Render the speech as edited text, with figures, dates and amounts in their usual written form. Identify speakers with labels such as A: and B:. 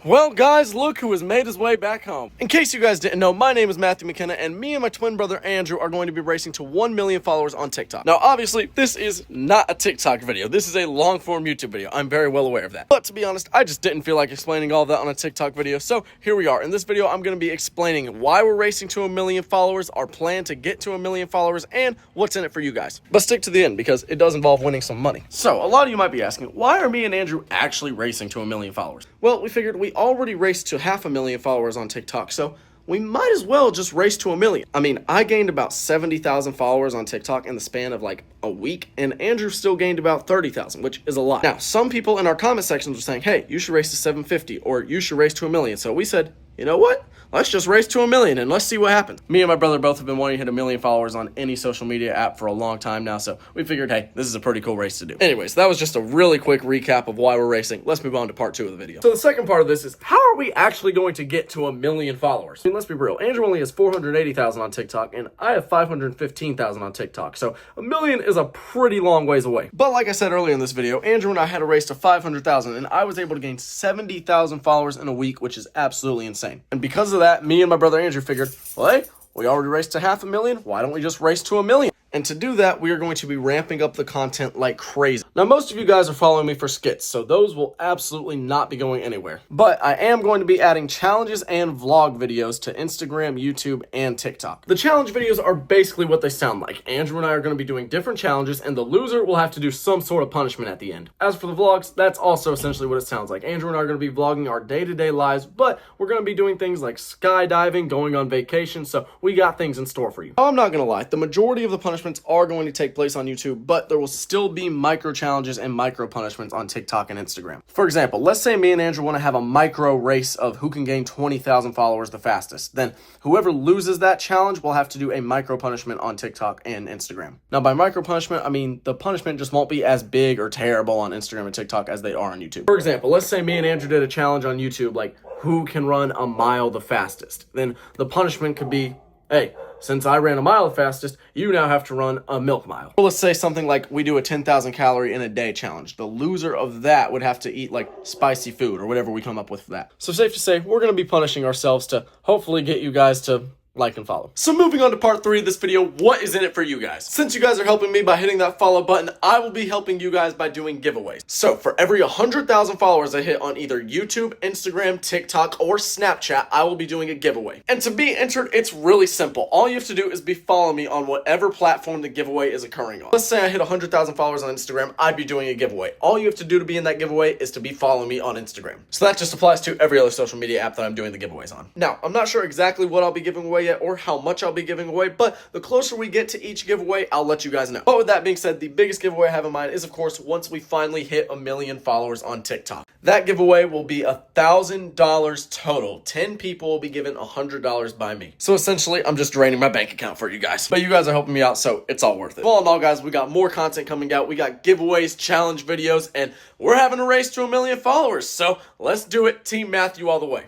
A: Well, guys, look who has made his way back home. In case you guys didn't know, my name is Matthew McKenna, and me and my twin brother Andrew are going to be racing to 1 million followers on TikTok. Now, obviously, this is not a TikTok video. This is a long-form YouTube video. I'm very well aware of that. But to be honest, I just didn't feel like explaining all of that on a TikTok video, so here we are. In this video, I'm going to be explaining why we're racing to 1 million followers, our plan to get to 1 million followers, and what's in it for you guys. But stick to the end, because it does involve winning some money. So, a lot of you might be asking, why are me and Andrew actually racing to 1 million followers? Well, we figured we already raced to 500,000 followers on TikTok, so we might as well just race to 1 million. I mean, I gained about 70,000 followers on TikTok in the span of like a week, and Andrew still gained about 30,000, which is a lot. Now, some people in our comment sections were saying, hey, you should race to 750, or you should race to 1 million. So we said, you know what? Let's just race to 1 million and let's see what happens. Me and my brother both have been wanting to hit 1 million followers on any social media app for a long time now, so we figured, hey, this is a pretty cool race to do. Anyways, that was just a really quick recap of why we're racing. Let's move on to part 2 of the video. So the second part of this is, how are we actually going to get to 1 million followers? I mean, let's be real. Andrew only has 480,000 on TikTok, and I have 515,000 on TikTok, so 1 million is a pretty long ways away. But like I said earlier in this video, Andrew and I had a race to 500,000, and I was able to gain 70,000 followers in a week, which is absolutely insane. And because of that, me and my brother Andrew figured, well, hey, we already raced to 500,000. Why don't we just race to 1 million? And to do that, we are going to be ramping up the content like crazy. Now, most of you guys are following me for skits, so those will absolutely not be going anywhere. But I am going to be adding challenges and vlog videos to Instagram, YouTube, and TikTok. The challenge videos are basically what they sound like. Andrew and I are going to be doing different challenges, and the loser will have to do some sort of punishment at the end. As for the vlogs, that's also essentially what it sounds like. Andrew and I are going to be vlogging our day-to-day lives, but we're going to be doing things like skydiving, going on vacation, so we got things in store for you. I'm not going to lie, the majority of the punishments are going to take place on YouTube, but there will still be micro challenges and micro punishments on TikTok and Instagram. For example, let's say me and Andrew want to have a micro race of who can gain 20,000 followers the fastest. Then whoever loses that challenge will have to do a micro punishment on TikTok and Instagram. Now, by micro punishment, I mean the punishment just won't be as big or terrible on Instagram and TikTok as they are on YouTube. For example, let's say me and Andrew did a challenge on YouTube, like who can run a mile the fastest. Then the punishment could be, hey, since I ran a mile the fastest, you now have to run a milk mile. Or let's say something like we do a 10,000 calorie in a day challenge. The loser of that would have to eat like spicy food or whatever we come up with for that. So safe to say, we're going to be punishing ourselves to hopefully get you guys to like and follow. So moving on to part 3 of this video, what is in it for you guys? Since you guys are helping me by hitting that follow button, I will be helping you guys by doing giveaways. So for every 100,000 followers I hit on either YouTube, Instagram, TikTok, or Snapchat, I will be doing a giveaway. And to be entered, it's really simple. All you have to do is be following me on whatever platform the giveaway is occurring on. Let's say I hit 100,000 followers on Instagram, I'd be doing a giveaway. All you have to do to be in that giveaway is to be following me on Instagram. So that just applies to every other social media app that I'm doing the giveaways on. Now, I'm not sure exactly what I'll be giving away yet or how much I'll be giving away, but the closer we get to each giveaway, I'll let you guys know. But with that being said, the biggest giveaway I have in mind is, of course, once we finally hit 1 million followers on TikTok. That giveaway will be $1,000 total. 10 people will be given $100 by me. So essentially, I'm just draining my bank account for you guys. But you guys are helping me out, so it's all worth it. All in all, guys, we got more content coming out. We got giveaways, challenge videos, and we're having a race to 1 million followers. So let's do it. Team Matthew all the way.